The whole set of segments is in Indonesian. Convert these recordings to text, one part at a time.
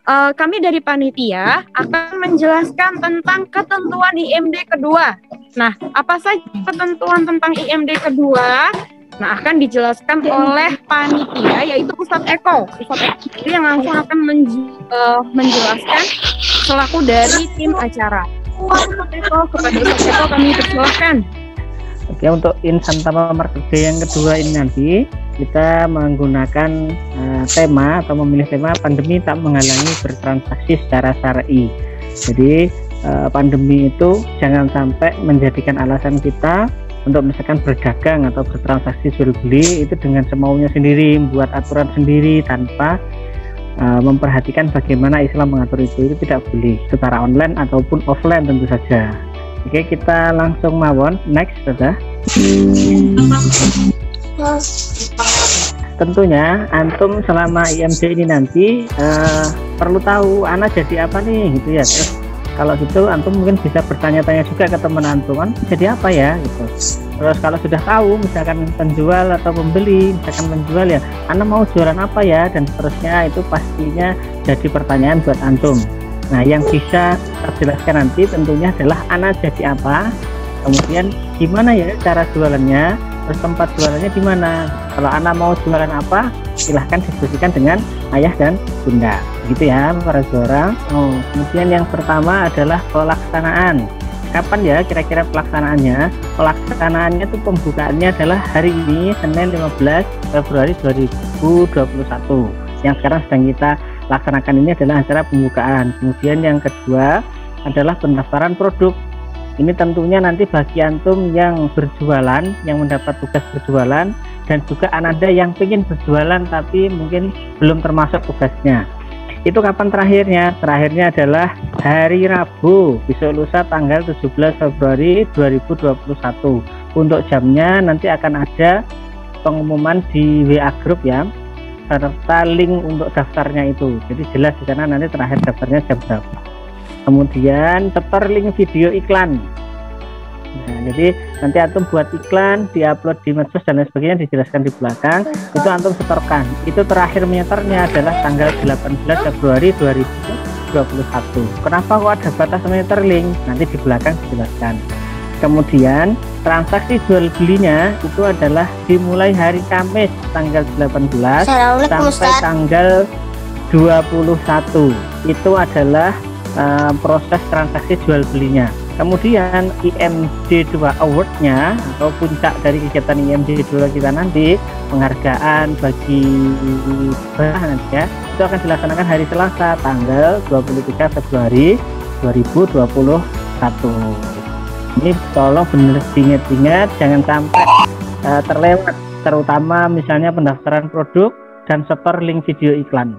kami dari panitia akan menjelaskan tentang ketentuan IMD kedua. Nah, apa saja ketentuan tentang IMD kedua? Nah, akan dijelaskan oleh panitia, yaitu Ustadz Eko. Ustadz Eko yang langsung akan menjelaskan selaku dari tim acara. Ustadz Eko, kepada Ustadz Eko kami persilahkan. Oke, untuk Insan Tama Market Day yang kedua ini nanti kita menggunakan tema atau memilih tema pandemi tak menghalangi bertransaksi secara syar'i. Jadi pandemi itu jangan sampai menjadikan alasan kita untuk misalkan berdagang atau bertransaksi jual beli itu dengan semaunya sendiri, membuat aturan sendiri tanpa memperhatikan bagaimana Islam mengatur itu tidak boleh, secara online ataupun offline tentu saja. Oke, kita langsung mawon next saja. Tentunya antum selama IMD ini nanti perlu tahu anak jadi apa nih gitu ya. Terus kalau gitu antum mungkin bisa bertanya-tanya juga ke teman antum, kan jadi apa ya gitu. Terus kalau sudah tahu misalkan penjual atau pembeli, misalkan penjual ya anak mau jualan apa ya dan seterusnya, itu pastinya jadi pertanyaan buat antum. Nah, yang bisa terjelaskan nanti tentunya adalah anak jadi apa, kemudian gimana ya cara jualannya, terus tempat jualannya di mana. Kalau anak mau jualan apa, silahkan diskusikan dengan ayah dan bunda, gitu ya para juara. Kemudian yang pertama adalah pelaksanaan. Kapan ya kira-kira pelaksanaannya? Pelaksanaannya itu pembukaannya adalah hari ini, Senin 15 Februari 2021. Yang sekarang sedang kita laksanakan ini adalah acara pembukaan. Kemudian yang kedua adalah pendaftaran produk. Ini tentunya nanti bagi antum yang berjualan, yang mendapat tugas berjualan, dan juga Ananda yang ingin berjualan tapi mungkin belum termasuk tugasnya. Itu kapan terakhirnya? Terakhirnya adalah hari Rabu, besok lusa tanggal 17 Februari 2021. Untuk jamnya nanti akan ada pengumuman di WA Group ya, serta link untuk daftarnya itu. Jadi jelas di sana nanti terakhir daftarnya jam berapa. Kemudian setor link video iklan. Nah, jadi nanti antum buat iklan, diupload di medsos dan lain sebagainya, dijelaskan di belakang. Itu antum setorkan. Itu terakhir menyetornya adalah tanggal 18 Februari 2021. Kenapa kok ada batas menyetor link? Nanti di belakang dijelaskan. Kemudian transaksi jual belinya itu adalah dimulai hari Kamis tanggal 18 sampai tanggal 21. Itu adalah proses transaksi jual belinya. Kemudian IMD 2 Award-nya atau puncak dari kegiatan IMD 2 kita nanti, penghargaan bagi nanti ya, itu akan dilaksanakan hari Selasa tanggal 23 Februari 2021. Ini tolong benar diingat-ingat, jangan sampai terlewat, terutama misalnya pendaftaran produk dan setor link video iklan.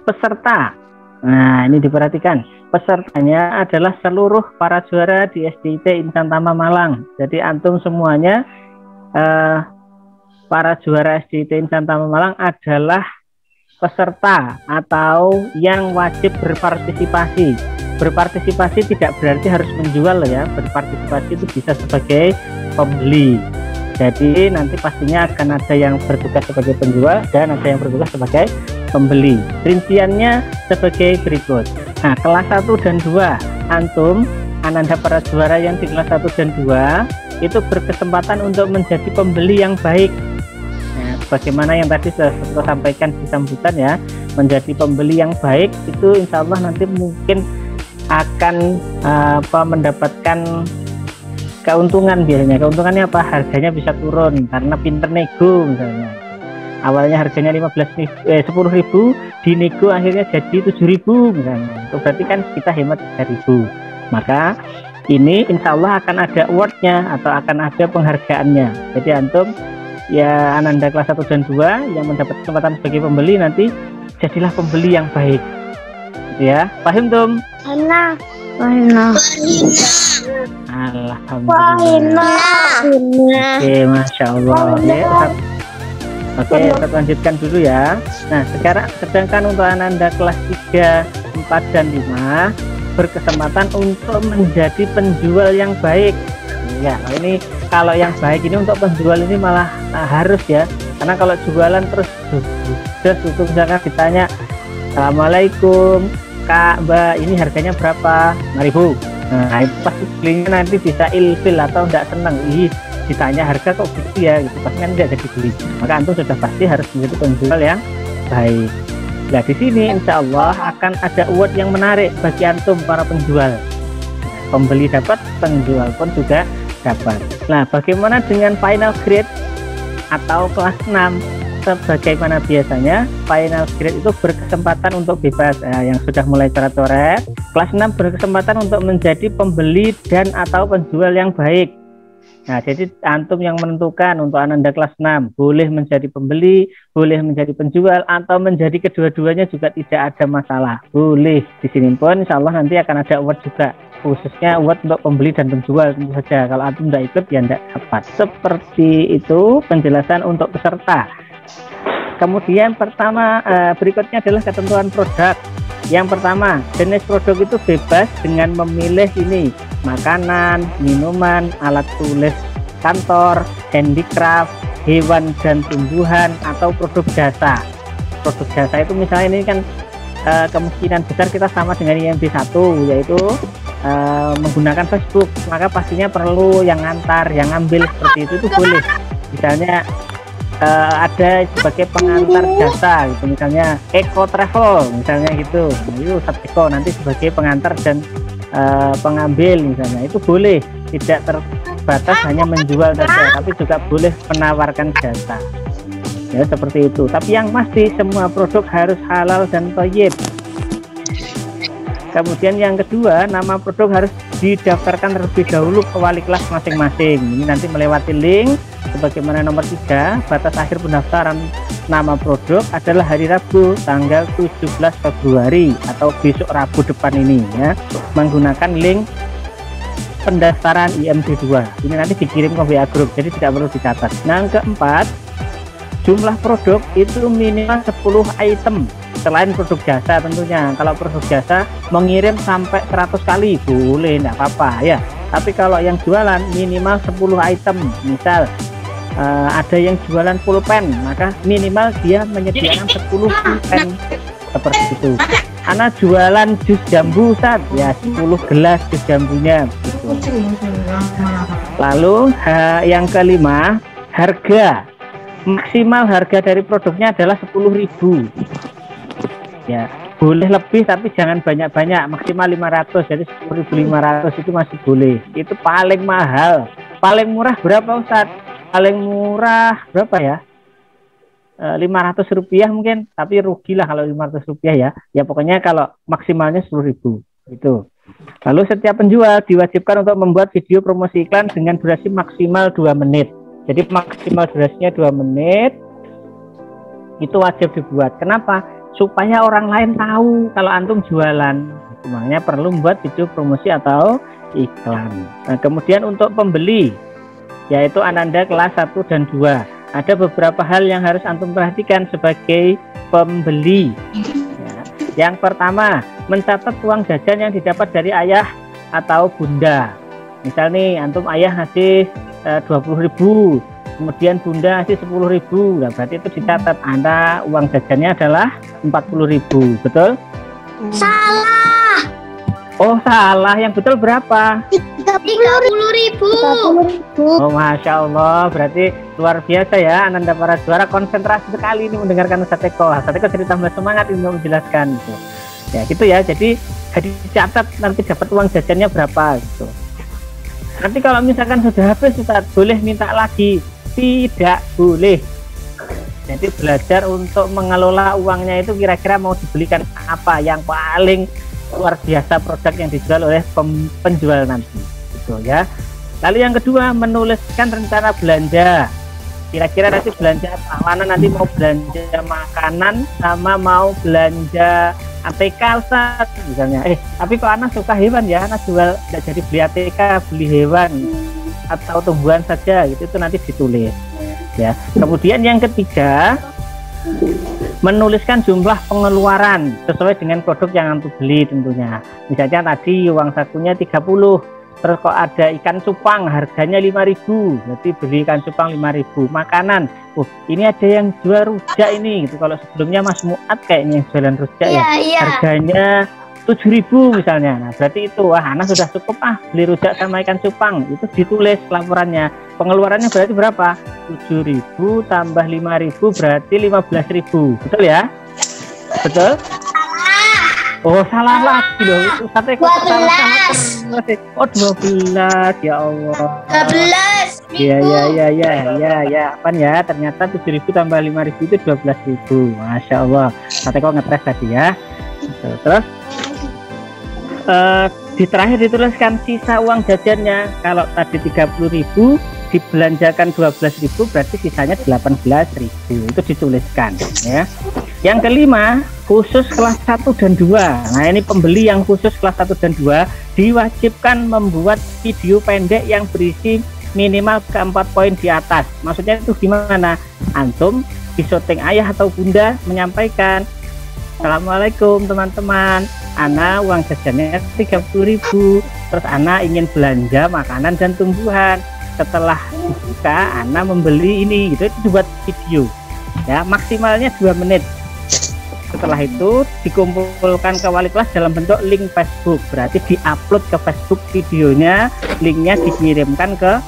Peserta, nah ini diperhatikan, pesertanya adalah seluruh para juara di SDIT Insan Tama Malang. Jadi antum semuanya para juara SDIT Insan Tama Malang adalah peserta atau yang wajib berpartisipasi. Berpartisipasi tidak berarti harus menjual ya, berpartisipasi itu bisa sebagai pembeli. Jadi nanti pastinya akan ada yang bertugas sebagai penjual dan ada yang bertugas sebagai pembeli. Rinciannya sebagai berikut. Nah, kelas 1 dan 2 antum, Ananda para juara yang di kelas 1 dan 2 itu berkesempatan untuk menjadi pembeli yang baik. Nah, bagaimana yang tadi sudah saya sampaikan di sambutan ya, menjadi pembeli yang baik itu insya Allah nanti mungkin akan mendapatkan keuntungan. Biasanya keuntungannya apa? Harganya bisa turun karena pinter nego misalnya. Awalnya harganya 10.000 dinego akhirnya jadi 7.000 misalnya. Itu berarti kan kita hemat 3.000. Maka ini insya Allah akan ada awardnya atau akan ada penghargaannya. Jadi antum ya Ananda kelas 1 dan 2 yang mendapat kesempatan sebagai pembeli nanti jadilah pembeli yang baik. Ya, paham tum? Enak. Alhamdulillah. Oke, masya Allah. Oke, kita lanjutkan dulu ya. Nah, sekarang sedangkan untuk Ananda kelas 3, 4 dan 5 berkesempatan untuk menjadi penjual yang baik. Ya, ini kalau yang baik ini untuk penjual ini malah harus ya. Karena kalau jualan terus itu misalkan ditanya Assalamualaikum Kak, Mbak, ini harganya berapa? 5.000. Nah, itu pasti belinya nanti bisa ilfil atau enggak senang. Ditanya harga kok gitu ya, gitu. Pasti kan enggak jadi beli. Maka antum sudah pasti harus menjadi penjual yang baik. Nah, di sini insya Allah akan ada award yang menarik bagi antum para penjual. Pembeli dapat, penjual pun juga dapat. Nah, bagaimana dengan final grade atau kelas 6? Sebagaimana biasanya, final grade itu berkesempatan untuk bebas, yang sudah mulai coret-coret. Kelas 6 berkesempatan untuk menjadi pembeli dan atau penjual yang baik. Nah, jadi antum yang menentukan untuk Ananda kelas 6, boleh menjadi pembeli, boleh menjadi penjual, atau menjadi kedua-duanya juga tidak ada masalah. Boleh. Di sini pun insya Allah nanti akan ada award juga, khususnya award untuk pembeli dan penjual tentu saja. Kalau antum tidak ikut ya tidak dapat. Seperti itu penjelasan untuk peserta. Kemudian berikutnya adalah ketentuan produk. Yang pertama, jenis produk itu bebas dengan memilih ini: makanan, minuman, alat tulis kantor, handicraft, hewan dan tumbuhan, atau produk jasa. Produk jasa itu misalnya ini kan kemungkinan besar kita sama dengan IMB 1, yaitu menggunakan Facebook, maka pastinya perlu yang ngantar, yang ngambil, seperti itu boleh. Misalnya ada sebagai pengantar jasa gitu, misalnya Eko Travel misalnya gitu, itu Eko nanti sebagai pengantar dan pengambil misalnya, itu boleh, tidak terbatas hanya menjual saja, tapi juga boleh menawarkan jasa ya, seperti itu. Tapi yang pasti semua produk harus halal dan thayyib. Kemudian yang kedua, nama produk harus didaftarkan terlebih dahulu ke wali kelas masing-masing. Ini nanti melewati link. Sebagaimana nomor 3, batas akhir pendaftaran nama produk adalah hari Rabu tanggal 17 Februari atau besok Rabu depan ini ya, menggunakan link pendaftaran IMD 2. Ini nanti dikirim ke WA Group, jadi tidak perlu dicatat. Nah, yang keempat, jumlah produk itu minimal 10 item selain produk jasa tentunya. Kalau produk jasa mengirim sampai 100 kali boleh, tidak apa-apa ya. Tapi kalau yang jualan minimal 10 item, misal ada yang jualan pulpen, maka minimal dia menyediakan 10 pulpen seperti itu. Anak jualan jus jambu saat ya 10 gelas jus jambunya gitu. Lalu yang kelima, harga maksimal harga dari produknya adalah 10.000 ya. Boleh lebih tapi jangan banyak-banyak, maksimal 500, jadi 10.500 itu masih boleh. Itu paling mahal. Paling murah berapa Ustadz? Paling murah berapa ya? 500 rupiah mungkin, tapi rugilah kalau 500 rupiah ya. Ya pokoknya kalau maksimalnya 10.000 itu. Lalu setiap penjual diwajibkan untuk membuat video promosi iklan dengan durasi maksimal 2 menit. Jadi maksimal durasinya 2 menit. Itu wajib dibuat. Kenapa? Supaya orang lain tahu kalau antum jualan. Makanya perlu membuat video promosi atau iklan. Nah, kemudian untuk pembeli, yaitu Ananda kelas 1 dan 2. Ada beberapa hal yang harus antum perhatikan sebagai pembeli ya. Yang pertama, mencatat uang jajan yang didapat dari ayah atau bunda. Misal nih, antum ayah ngasih 20.000, kemudian bunda ngasih 10.000, nah berarti itu dicatat Anda uang jajannya adalah 40.000, betul? Salah. Oh salah, yang betul berapa? 30.000. Oh Masya Allah, berarti luar biasa ya Ananda para juara, konsentrasi sekali ini mendengarkan Ustadz Eko. Ustadz Eko jadi tambah semangat untuk menjelaskan gitu. Ya gitu ya, jadi dicatat nanti dapat uang jajannya berapa gitu. Nanti kalau misalkan sudah habis Ustadz, boleh minta lagi? Tidak boleh. Jadi belajar untuk mengelola uangnya itu kira-kira mau dibelikan apa yang paling luar biasa produk yang dijual oleh penjual nanti gitu ya. Lalu yang kedua, menuliskan rencana belanja. Kira-kira nanti belanja apa? Mana nanti mau belanja makanan sama mau belanja ATK Ustaz misalnya. Tapi kok anak suka hewan ya, anak jual tidak jadi beli ATK, beli hewan atau tumbuhan saja gitu, itu nanti ditulis ya. Kemudian yang ketiga, menuliskan jumlah pengeluaran sesuai dengan produk yang antum beli tentunya. Misalnya tadi uang sakunya 30, Terus kok ada ikan cupang harganya 5.000, berarti beli ikan cupang 5.000. Makanan, ini ada yang jual rujak ini gitu. Kalau sebelumnya Mas Muat kayaknya yang jualan rujak ya, harganya 7.000 misalnya. Nah berarti itu Ana sudah cukup beli rujak sama ikan cupang, itu ditulis laporannya. Pengeluarannya berarti berapa? 7.000 tambah 5.000 berarti 15.000. Betul ya? Betul? Oh salah lagi loh, itu sate kok salah. Oh 12, ya Allah. 12. Ya. Apaan ya? Ternyata 7.000 tambah 5.000 itu 12.000. Masya Allah. Sate kok ngetres tadi ya. Terus di terakhir dituliskan sisa uang jajannya. Kalau tadi 30.000 dibelanjakan 12.000 berarti sisanya 18.000. Itu dituliskan ya. Yang kelima, khusus kelas 1 dan 2. Nah, ini pembeli yang khusus kelas 1 dan 2 diwajibkan membuat video pendek yang berisi minimal ke-4 poin di atas. Maksudnya itu gimana? Antum di syuting ayah atau bunda menyampaikan, Assalamualaikum teman-teman, Ana uang jajannya 30.000. Terus Ana ingin belanja makanan dan tumbuhan. Setelah dibuka Ana membeli ini, gitu. Itu dibuat video ya, maksimalnya 2 menit. Setelah itu dikumpulkan ke wali kelas dalam bentuk link Facebook, berarti diupload ke Facebook videonya, linknya dikirimkan ke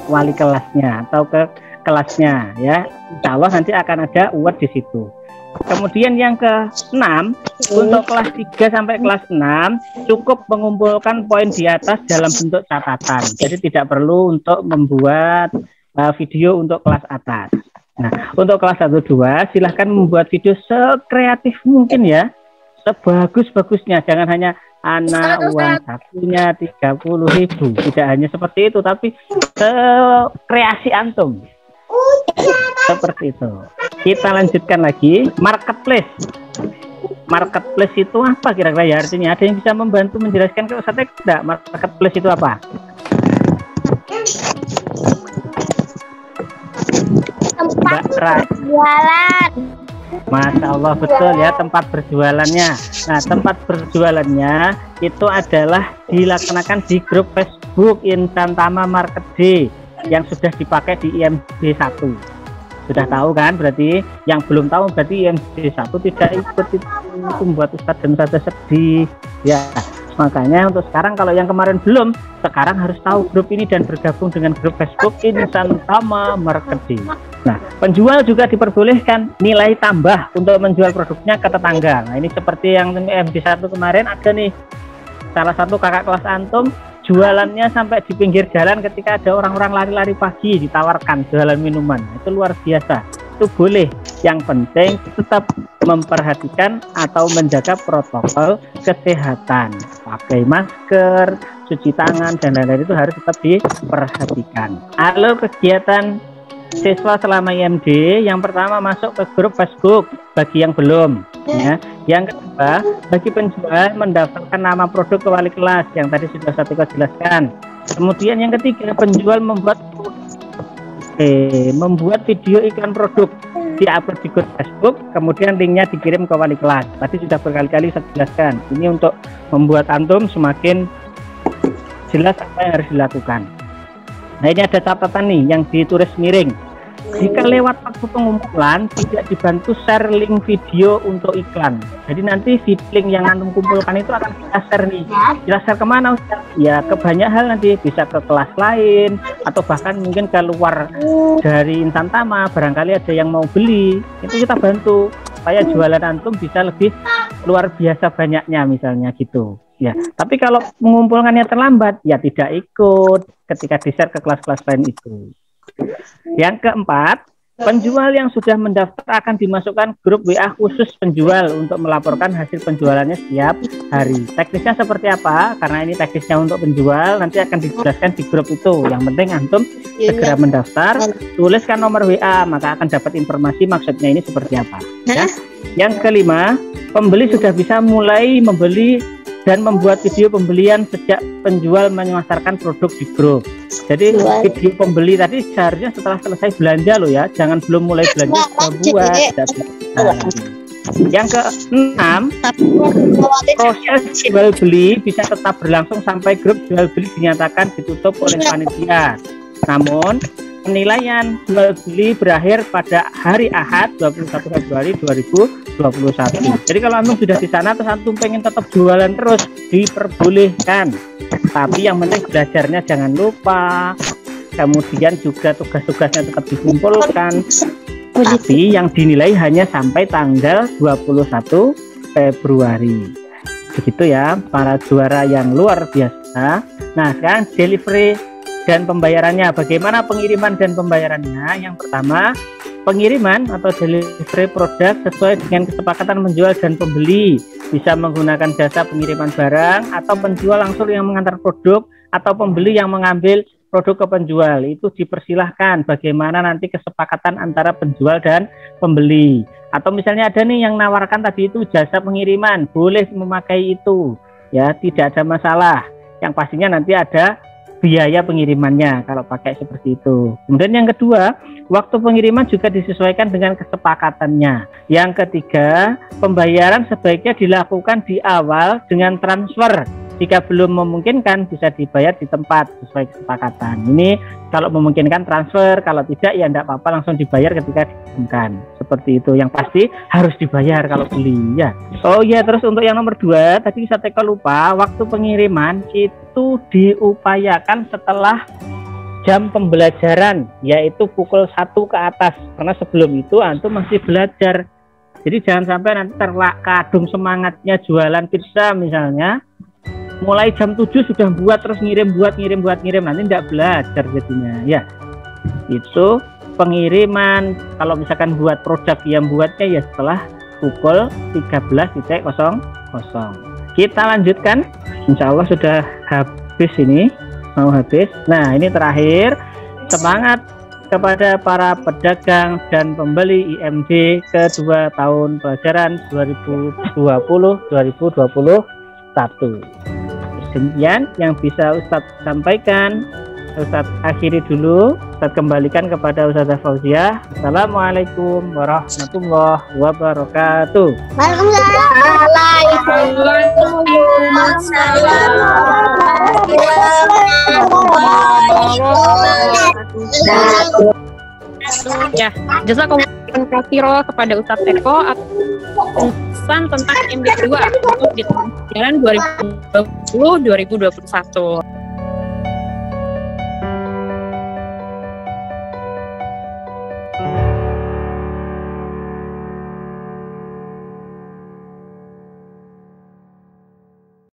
wali kelasnya atau ke kelasnya ya. Insya Allah nanti akan ada award di situ. Kemudian yang ke-6, untuk kelas 3 sampai kelas 6 cukup mengumpulkan poin di atas dalam bentuk catatan. Jadi tidak perlu untuk membuat video untuk kelas atas. Nah, untuk kelas 1-2 silahkan membuat video sekreatif mungkin ya, sebagus-bagusnya. Jangan hanya Ana uang satunya 30.000, tidak hanya seperti itu, tapi kreasi antum seperti itu. Kita lanjutkan lagi. Marketplace. Marketplace itu apa kira-kira ya artinya? Ada yang bisa membantu menjelaskan ke Ustaz tidak? Marketplace itu apa? Tempat berjualan. Masya Allah, betul ya, tempat berjualannya. Nah, tempat berjualannya itu adalah dilaksanakan di grup Facebook Insan Tama Market Day yang sudah dipakai di IMD 1. Sudah tahu kan? Berarti yang belum tahu berarti IMD 1 tidak ikut, itu membuat Ustadz dan Ustadzah sedih ya. Makanya untuk sekarang kalau yang kemarin belum, sekarang harus tahu grup ini dan bergabung dengan grup Facebook Insan Tama Market Day. Nah, penjual juga diperbolehkan nilai tambah untuk menjual produknya ke tetangga. Nah, ini seperti yang MD1 kemarin ada nih, salah satu kakak kelas antum jualannya sampai di pinggir jalan ketika ada orang-orang lari-lari pagi ditawarkan jualan minuman. Itu luar biasa. Itu boleh. Yang penting tetap memperhatikan atau menjaga protokol kesehatan. Pakai masker, cuci tangan, dan lain-lain itu harus tetap diperhatikan. Halo kegiatan siswa selama IMD, yang pertama masuk ke grup Facebook bagi yang belum ya. Yang kedua, bagi penjual mendaftarkan nama produk ke wali kelas yang tadi sudah saya jelaskan. Kemudian yang ketiga, penjual membuat video iklan produk, diupload di grup Facebook, kemudian linknya dikirim ke wali kelas. Tadi sudah berkali-kali saya jelaskan. Ini untuk membuat antum semakin jelas apa yang harus dilakukan. Nah, ini ada catatan nih yang ditulis miring. Jika lewat waktu pengumpulan tidak dibantu share link video untuk iklan. Jadi nanti link yang antum kumpulkan itu akan kita share nih. Kita share kemana Ustaz? Ya ke banyak hal, nanti bisa ke kelas lain atau bahkan mungkin keluar dari Insan Tama, barangkali ada yang mau beli. Itu kita bantu supaya jualan antum bisa lebih luar biasa banyaknya misalnya gitu. Ya, tapi kalau mengumpulkannya terlambat ya tidak ikut ketika di-share ke kelas-kelas lain itu. Yang keempat, penjual yang sudah mendaftar akan dimasukkan grup WA khusus penjual untuk melaporkan hasil penjualannya setiap hari. Teknisnya seperti apa? Karena ini teknisnya untuk penjual, nanti akan dijelaskan di grup itu. Yang penting antum segera mendaftar, tuliskan nomor WA, maka akan dapat informasi maksudnya ini seperti apa. Ya. Yang kelima, pembeli sudah bisa mulai membeli dan membuat video pembelian sejak penjual memasarkan produk di grup. Jadi video pembeli tadi seharusnya setelah selesai belanja loh ya, jangan belum mulai belanja buat. Yang keenam, proses jual beli bisa tetap berlangsung sampai grup jual beli dinyatakan ditutup oleh panitia. Namun penilaian jual beli berakhir pada hari Ahad 21 Februari 2021. Jadi kalau antum sudah di sana terus antum pengen tetap jualan terus, diperbolehkan. Tapi yang penting belajarnya jangan lupa. Kemudian juga tugas-tugasnya tetap dikumpulkan. Tapi yang dinilai hanya sampai tanggal 21 Februari. Begitu ya para juara yang luar biasa. Nah, sekarang delivery dan pembayarannya. Bagaimana pengiriman dan pembayarannya? Yang pertama, pengiriman atau delivery produk sesuai dengan kesepakatan menjual dan pembeli. Bisa menggunakan jasa pengiriman barang atau penjual langsung yang mengantar produk atau pembeli yang mengambil produk ke penjual. Itu dipersilahkan bagaimana nanti kesepakatan antara penjual dan pembeli. Atau misalnya ada nih yang nawarkan tadi itu jasa pengiriman, boleh memakai itu ya, tidak ada masalah. Yang pastinya nanti ada biaya pengirimannya kalau pakai seperti itu. Kemudian yang kedua, waktu pengiriman juga disesuaikan dengan kesepakatannya. Yang ketiga, pembayaran sebaiknya dilakukan di awal dengan transfer. Jika belum memungkinkan bisa dibayar di tempat sesuai kesepakatan. Ini kalau memungkinkan transfer, kalau tidak ya enggak apa-apa langsung dibayar ketika dikirimkan. Seperti itu. Yang pasti harus dibayar kalau beli ya. Oh iya, terus untuk yang nomor 2 tadi saya lupa, waktu pengiriman itu diupayakan setelah jam pembelajaran, yaitu pukul 1 ke atas. Karena sebelum itu antum masih belajar. Jadi jangan sampai nanti terkadung semangatnya jualan pizza misalnya, mulai jam 7 sudah buat terus ngirim nanti tidak belajar jadinya ya. Itu pengiriman kalau misalkan buat produk yang buatnya ya setelah pukul 13.00. Kita lanjutkan, insya Allah sudah habis ini, mau habis. Nah ini terakhir, semangat kepada para pedagang dan pembeli IMD kedua tahun pelajaran 2020-2021. Demikian yang bisa Ustadz sampaikan. Ustadz akhiri dulu. Ustadz kembalikan kepada Ustadzah Fauziah. Assalamualaikum warahmatullahi wabarakatuh. Ya, jazakumullah khairan kepada Ustadz Eko pesan tentang MD2 untuk di tahun 2020-2021.